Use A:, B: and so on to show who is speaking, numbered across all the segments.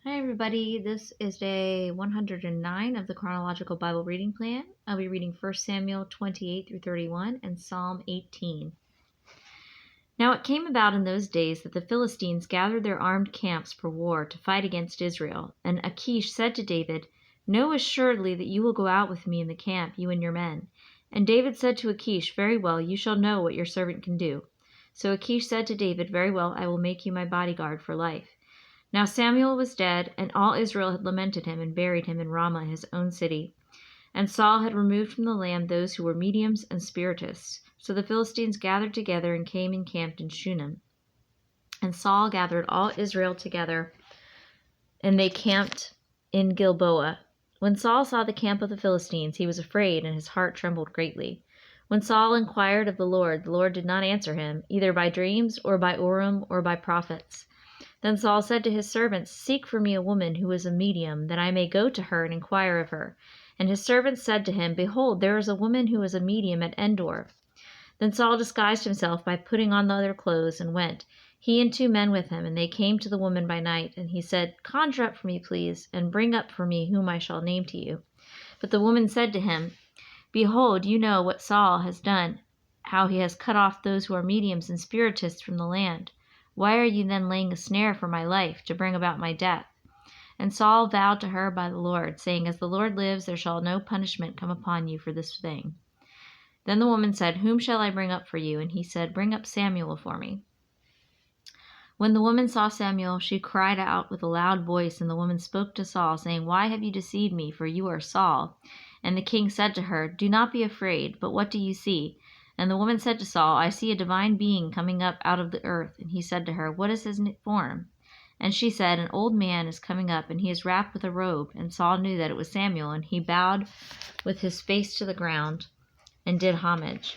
A: Hi, everybody. This is day 109 of the chronological Bible reading plan. I'll be reading 1 Samuel 28 through 31 and Psalm 18. Now it came about in those days that the Philistines gathered their armed camps for war to fight against Israel. And Achish said to David, "Know assuredly that you will go out with me in the camp, you and your men." And David said to Achish, "Very well, you shall know what your servant can do." So Achish said to David, "Very well, I will make you my bodyguard for life." Now Samuel was dead, and all Israel had lamented him and buried him in Ramah his own city. And Saul had removed from the land those who were mediums and spiritists. So the Philistines gathered together and came and camped in Shunem. And Saul gathered all Israel together, and they camped in Gilboa. When Saul saw the camp of the Philistines, he was afraid, and his heart trembled greatly. When Saul inquired of the Lord did not answer him, either by dreams, or by Urim, or by prophets. Then Saul said to his servants, "Seek for me a woman who is a medium, that I may go to her and inquire of her." And his servants said to him, "Behold, there is a woman who is a medium at Endor." Then Saul disguised himself by putting on the other clothes, and went, he and 2 men with him, and they came to the woman by night. And he said, "Conjure up for me, please, and bring up for me whom I shall name to you." But the woman said to him, "Behold, you know what Saul has done, how he has cut off those who are mediums and spiritists from the land. Why are you then laying a snare for my life, to bring about my death?" And Saul vowed to her by the Lord, saying, "As the Lord lives, there shall no punishment come upon you for this thing." Then the woman said, "Whom shall I bring up for you?" And he said, "Bring up Samuel for me." When the woman saw Samuel, she cried out with a loud voice, and the woman spoke to Saul, saying, "Why have you deceived me? For you are Saul." And the king said to her, "Do not be afraid, but what do you see?" And the woman said to Saul, "I see a divine being coming up out of the earth." And he said to her, "What is his form?" And she said, "An old man is coming up, and he is wrapped with a robe." And Saul knew that it was Samuel, and he bowed with his face to the ground and did homage.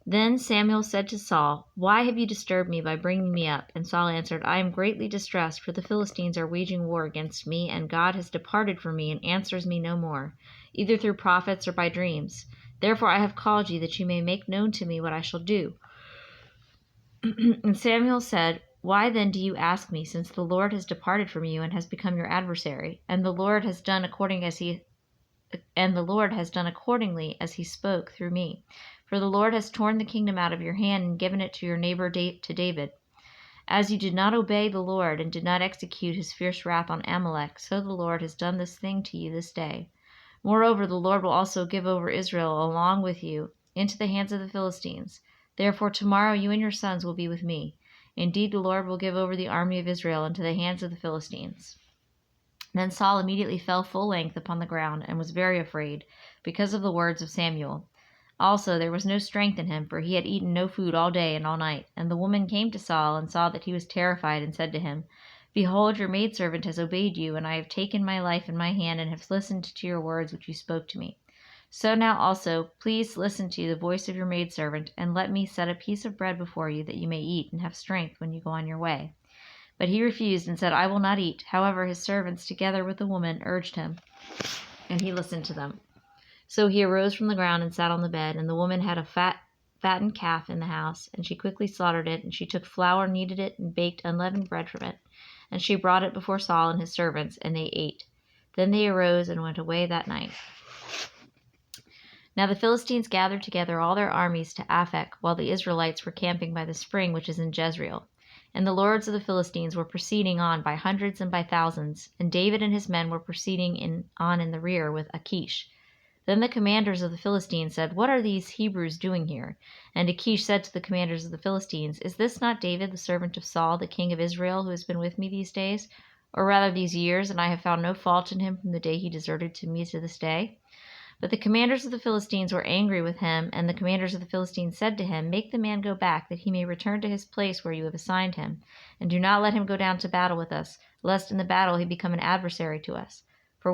A: Then Samuel said to Saul, "Why have you disturbed me by bringing me up?" And Saul answered, "I am greatly distressed, for the Philistines are waging war against me, and God has departed from me and answers me no more, either through prophets or by dreams. Therefore I have called you, that you may make known to me what I shall do." And Samuel said, "Why then do you ask me, since the Lord has departed from you and has become your adversary? And the Lord has done accordingly as he spoke through me. For the Lord has torn the kingdom out of your hand and given it to your neighbor to David. As you did not obey the Lord and did not execute his fierce wrath on Amalek, so the Lord has done this thing to you this day. Moreover, the Lord will also give over Israel along with you into the hands of the Philistines. Therefore tomorrow you and your sons will be with me. Indeed, the Lord will give over the army of Israel into the hands of the Philistines." Then Saul immediately fell full length upon the ground, and was very afraid, because of the words of Samuel. Also there was no strength in him, for he had eaten no food all day and all night. And the woman came to Saul, and saw that he was terrified, and said to him, "Behold, your maidservant has obeyed you, and I have taken my life in my hand, and have listened to your words which you spoke to me. So now also, please listen to the voice of your maidservant, and let me set a piece of bread before you, that you may eat, and have strength when you go on your way." But he refused, and said, "I will not eat." However, his servants, together with the woman, urged him, and he listened to them. So he arose from the ground and sat on the bed. And the woman had a fattened calf in the house, and she quickly slaughtered it. And she took flour, kneaded it, and baked unleavened bread from it. And she brought it before Saul and his servants, and they ate. Then they arose and went away that night. Now the Philistines gathered together all their armies to Aphek, while the Israelites were camping by the spring which is in Jezreel. And the lords of the Philistines were proceeding on by hundreds and by thousands, and David and his men were proceeding on in the rear with Achish. Then the commanders of the Philistines said, "What are these Hebrews doing here?" And Achish said to the commanders of the Philistines, "Is this not David, the servant of Saul, the king of Israel, who has been with me these days, or rather these years, and I have found no fault in him from the day he deserted to me to this day?" But the commanders of the Philistines were angry with him, and the commanders of the Philistines said to him, "Make the man go back, that he may return to his place where you have assigned him, and do not let him go down to battle with us, lest in the battle he become an adversary to us. For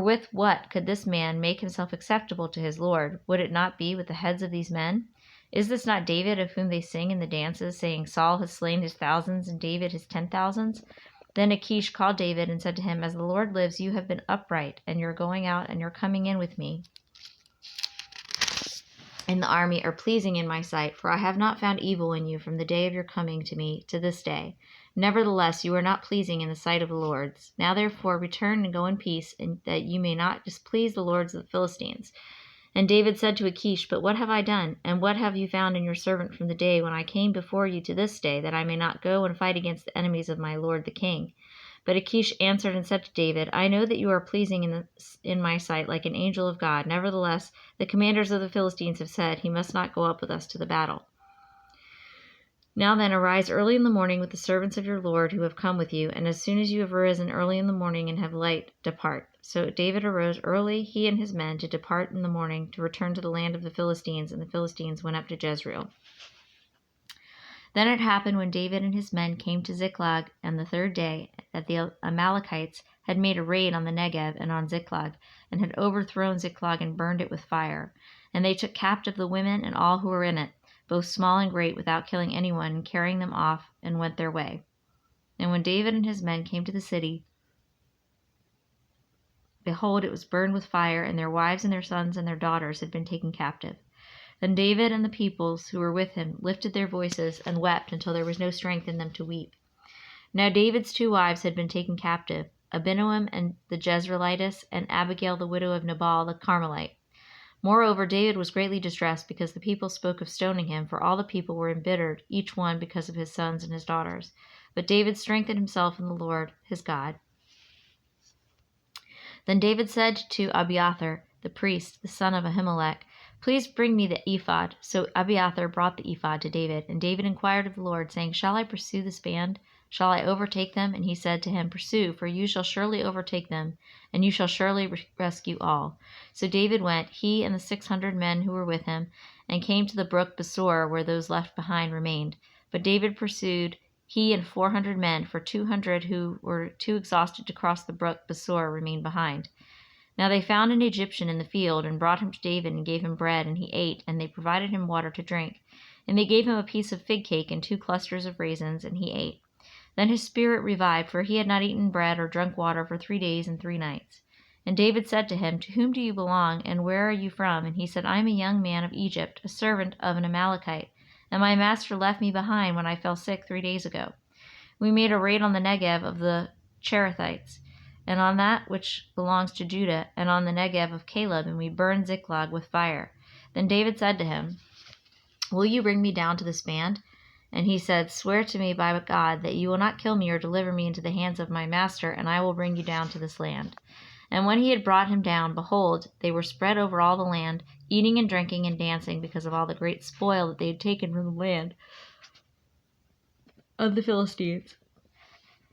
A: with what could this man make himself acceptable to his Lord? Would it not be with the heads of these men? Is this not David, of whom they sing in the dances, saying, Saul has slain his thousands, and David his 10,000s? Then Achish called David and said to him, "As the Lord lives, you have been upright, and your going out and your coming in with me in the army are pleasing in my sight, for I have not found evil in you from the day of your coming to me to this day. Nevertheless, you are not pleasing in the sight of the lords. Now therefore return and go in peace, and that you may not displease the lords of the Philistines. And David said to Achish, But what have I done? And what have you found in your servant from the day when I came before you to this day, that I may not go and fight against the enemies of my lord the king? But Achish answered and said to David, I know that you are pleasing in my sight like an angel of God. Nevertheless, the commanders of the Philistines have said, He must not go up with us to the battle. Now then, arise early in the morning with the servants of your Lord who have come with you, and as soon as you have arisen early in the morning and have light, depart. So David arose early, he and his men, to depart in the morning, to return to the land of the Philistines, and the Philistines went up to Jezreel. Then it happened when David and his men came to Ziklag on the third day, that the Amalekites had made a raid on the Negev and on Ziklag, and had overthrown Ziklag and burned it with fire. And they took captive the women and all who were in it, both small and great, without killing anyone, and carrying them off, and went their way. And when David and his men came to the city, behold, it was burned with fire, and their wives and their sons and their daughters had been taken captive. Then David and the peoples who were with him lifted their voices and wept until there was no strength in them to weep. Now David's 2 wives had been taken captive, Abinoam and the Jezreelitess, and Abigail the widow of Nabal the Carmelite. Moreover, David was greatly distressed because the people spoke of stoning him, for all the people were embittered, each one because of his sons and his daughters. But David strengthened himself in the Lord his God. Then David said to Abiathar, the priest, the son of Ahimelech, Please bring me the ephod. So Abiathar brought the ephod to David, and David inquired of the Lord, saying, Shall I pursue this band? Shall I overtake them? And he said to him, Pursue, for you shall surely overtake them, and you shall surely rescue all. So David went, he and the 600 men who were with him, and came to the brook Besor, where those left behind remained. But David pursued, he and 400 men, for 200 who were too exhausted to cross the brook Besor remained behind. Now they found an Egyptian in the field, and brought him to David, and gave him bread, and he ate, and they provided him water to drink. And they gave him a piece of fig cake and 2 clusters of raisins, and he ate. Then his spirit revived, for he had not eaten bread or drunk water for 3 days and 3 nights. And David said to him, To whom do you belong, and where are you from? And he said, I am a young man of Egypt, a servant of an Amalekite, and my master left me behind when I fell sick 3 days ago. We made a raid on the Negev of the Cherethites, and on that which belongs to Judah, and on the Negev of Caleb, and we burned Ziklag with fire. Then David said to him, Will you bring me down to this band? And he said, Swear to me by God that you will not kill me or deliver me into the hands of my master, and I will bring you down to this land. And when he had brought him down, behold, they were spread over all the land, eating and drinking and dancing, because of all the great spoil that they had taken from the land of the Philistines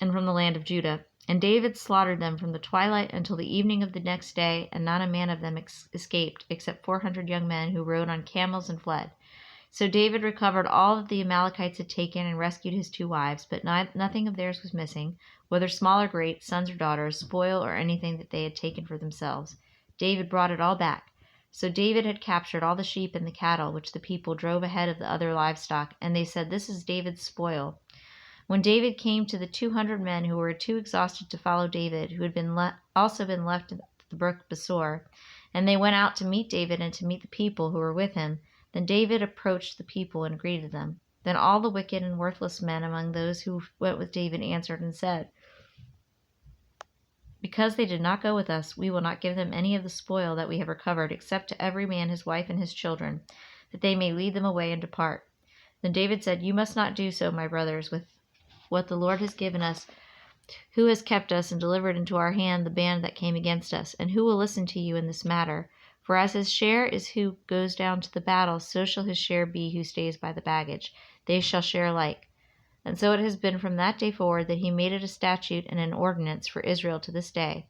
A: and from the land of Judah. And David slaughtered them from the twilight until the evening of the next day, and not a man of them escaped, except 400 young men who rode on camels and fled. So David recovered all that the Amalekites had taken and rescued his 2 wives, but nothing of theirs was missing, whether small or great, sons or daughters, spoil or anything that they had taken for themselves. David brought it all back. So David had captured all the sheep and the cattle, which the people drove ahead of the other livestock, and they said, This is David's spoil. When David came to the 200 men who were too exhausted to follow David, who had also been left at the brook Besor, and they went out to meet David and to meet the people who were with him, then David approached the people and greeted them. Then all the wicked and worthless men among those who went with David answered and said, Because they did not go with us, we will not give them any of the spoil that we have recovered, except to every man his wife and his children, that they may lead them away and depart. Then David said, You must not do so, my brothers, with what the Lord has given us, who has kept us and delivered into our hand the band that came against us, and who will listen to you in this matter? For as his share is who goes down to the battle, so shall his share be who stays by the baggage. They shall share alike. And so it has been from that day forward that he made it a statute and an ordinance for Israel to this day.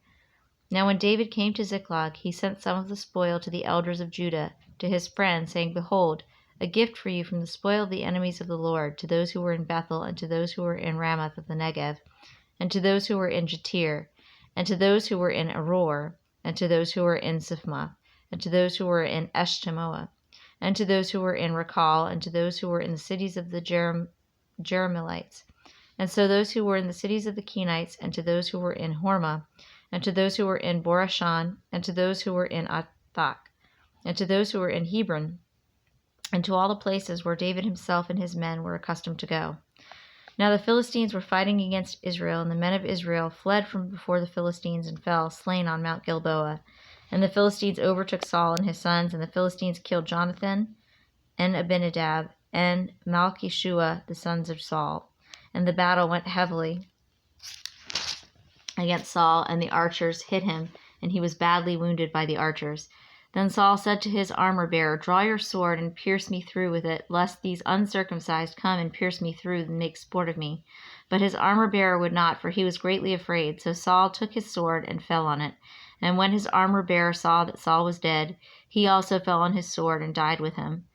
A: Now when David came to Ziklag, he sent some of the spoil to the elders of Judah, to his friends, saying, Behold, a gift for you from the spoil of the enemies of the Lord, to those who were in Bethel, and to those who were in Ramoth of the Negev, and to those who were in Jatir, and to those who were in Aroer, and to those who were in Siphmoth, and to those who were in Eshtemoa, and to those who were in Rakal, and to those who were in the cities of the Jerahmeelites, and so those who were in the cities of the Kenites, and to those who were in Hormah, and to those who were in Borashan, and to those who were in Athak, and to those who were in Hebron, and to all the places where David himself and his men were accustomed to go. Now the Philistines were fighting against Israel, and the men of Israel fled from before the Philistines and fell, slain on Mount Gilboa. And the Philistines overtook Saul and his sons, and the Philistines killed Jonathan and Abinadab and Malchishua, the sons of Saul. And the battle went heavily against Saul, and the archers hit him, and he was badly wounded by the archers. Then Saul said to his armor-bearer, "Draw your sword and pierce me through with it, lest these uncircumcised come and pierce me through and make sport of me." But his armor-bearer would not, for he was greatly afraid. So Saul took his sword and fell on it. And when his armor-bearer saw that Saul was dead, he also fell on his sword and died with him.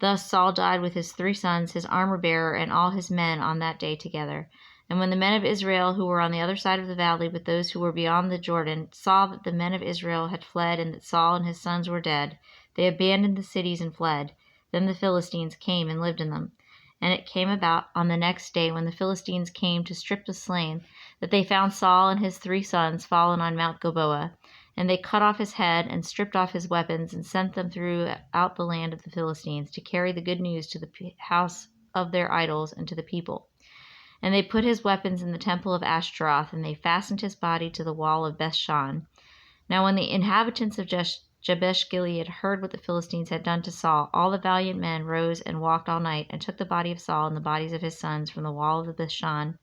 A: Thus Saul died with his 3 sons, his armor-bearer, and all his men on that day together. And when the men of Israel, who were on the other side of the valley with those who were beyond the Jordan, saw that the men of Israel had fled and that Saul and his sons were dead, they abandoned the cities and fled. Then the Philistines came and lived in them. And it came about on the next day, when the Philistines came to strip the slain, that they found Saul and his 3 sons fallen on Mount Gilboa. And they cut off his head and stripped off his weapons and sent them throughout the land of the Philistines to carry the good news to the house of their idols and to the people. And they put his weapons in the temple of Ashtaroth, and they fastened his body to the wall of Bethshan. Now when the inhabitants of Jabesh Gilead heard what the Philistines had done to Saul, all the valiant men rose and walked all night, and took the body of Saul and the bodies of his sons from the wall of Bethshan,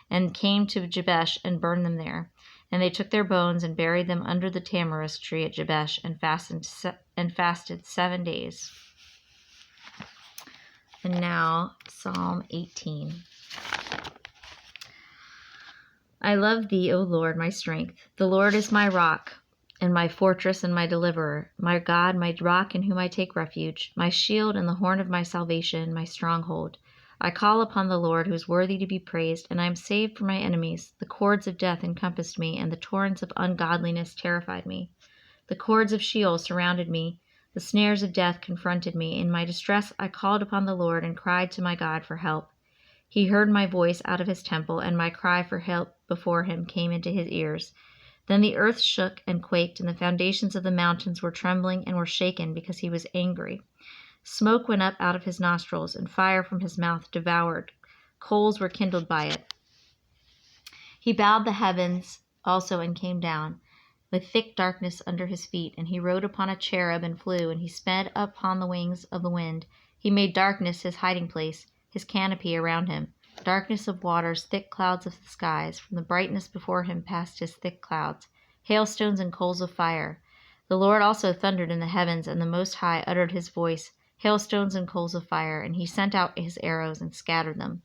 A: and came to Jabesh and burned them there. And they took their bones and buried them under the tamarisk tree at Jabesh, and fasted 7 days. And now Psalm 18. I love thee, O Lord, my strength. The Lord is my rock, and my fortress, and my deliverer, my God, my rock in whom I take refuge, my shield and the horn of my salvation, my stronghold. I call upon the Lord, who is worthy to be praised, and I am saved from my enemies. The cords of death encompassed me, and the torrents of ungodliness terrified me. The cords of Sheol surrounded me. The snares of death confronted me. In my distress I called upon the Lord and cried to my God for help. He heard my voice out of his temple, and my cry for help before him came into his ears. Then the earth shook and quaked, and the foundations of the mountains were trembling and were shaken, because he was angry. Smoke went up out of his nostrils, and fire from his mouth devoured. Coals were kindled by it. He bowed the heavens also and came down, with thick darkness under his feet. And he rode upon a cherub and flew, and he sped upon the wings of the wind. He made darkness his hiding place, his canopy around him. Darkness of waters, thick clouds of the skies. From the brightness before him passed his thick clouds, hailstones and coals of fire. The Lord also thundered in the heavens, and the Most High uttered his voice, hailstones and coals of fire, and he sent out his arrows and scattered them,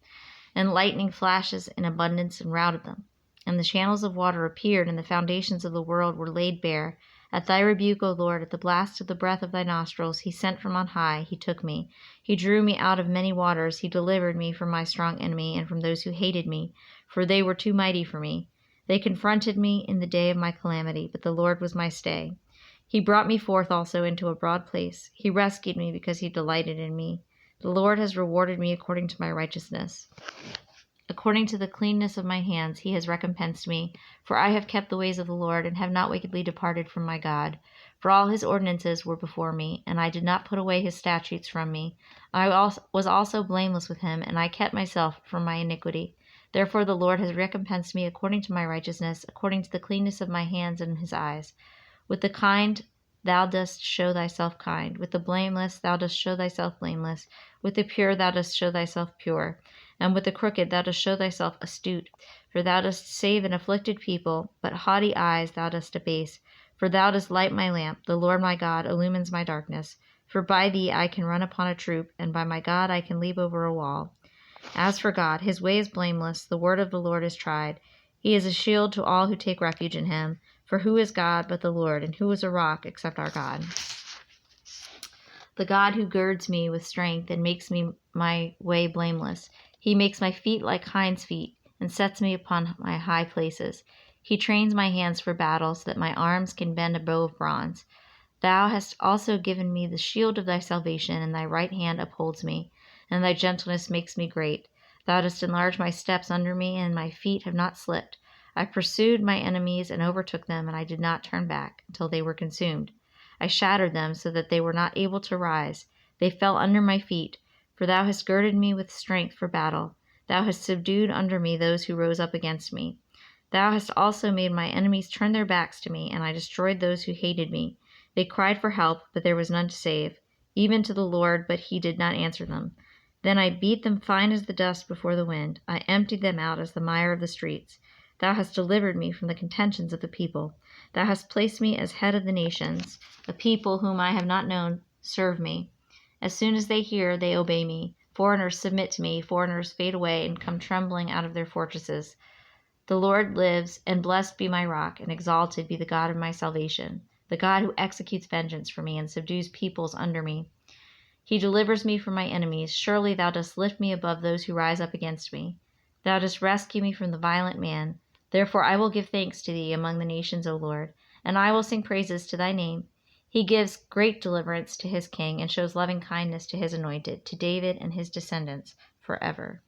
A: and lightning flashes in abundance and routed them. And the channels of water appeared, and the foundations of the world were laid bare. At thy rebuke, O Lord, at the blast of the breath of thy nostrils, he sent from on high, he took me. He drew me out of many waters, he delivered me from my strong enemy, and from those who hated me, for they were too mighty for me. They confronted me in the day of my calamity, but the Lord was my stay. He brought me forth also into a broad place. He rescued me because he delighted in me. The Lord has rewarded me according to my righteousness. According to the cleanness of my hands he has recompensed me. For I have kept the ways of the Lord, and have not wickedly departed from my God. For all his ordinances were before me, and I did not put away his statutes from me. I was also blameless with him, and I kept myself from my iniquity. Therefore the Lord has recompensed me according to my righteousness, according to the cleanness of my hands in his eyes. With the kind thou dost show thyself kind. With the blameless thou dost show thyself blameless. With the pure thou dost show thyself pure. And with the crooked thou dost show thyself astute. For thou dost save an afflicted people, but haughty eyes thou dost abase. For thou dost light my lamp. The Lord my God illumines my darkness. For by thee I can run upon a troop, and by my God I can leap over a wall. As for God, his way is blameless. The word of the Lord is tried. He is a shield to all who take refuge in him. For who is God but the Lord, and who is a rock except our God? The God who girds me with strength and makes me my way blameless. He makes my feet like hinds' feet, and sets me upon my high places. He trains my hands for battle, so that my arms can bend a bow of bronze. Thou hast also given me the shield of thy salvation, and thy right hand upholds me, and thy gentleness makes me great. Thou dost enlarge my steps under me, and my feet have not slipped. I pursued my enemies and overtook them, and I did not turn back until they were consumed. I shattered them so that they were not able to rise. They fell under my feet, for thou hast girded me with strength for battle. Thou hast subdued under me those who rose up against me. Thou hast also made my enemies turn their backs to me, and I destroyed those who hated me. They cried for help, but there was none to save, even to the Lord, but he did not answer them. Then I beat them fine as the dust before the wind. I emptied them out as the mire of the streets. Thou hast delivered me from the contentions of the people. Thou hast placed me as head of the nations. A people whom I have not known serve me. As soon as they hear, they obey me. Foreigners submit to me. Foreigners fade away and come trembling out of their fortresses. The Lord lives, and blessed be my rock, and exalted be the God of my salvation, the God who executes vengeance for me and subdues peoples under me. He delivers me from my enemies. Surely thou dost lift me above those who rise up against me. Thou dost rescue me from the violent man. Therefore I will give thanks to thee among the nations, O Lord, and I will sing praises to thy name. He gives great deliverance to his king, and shows loving kindness to his anointed, to David and his descendants forever.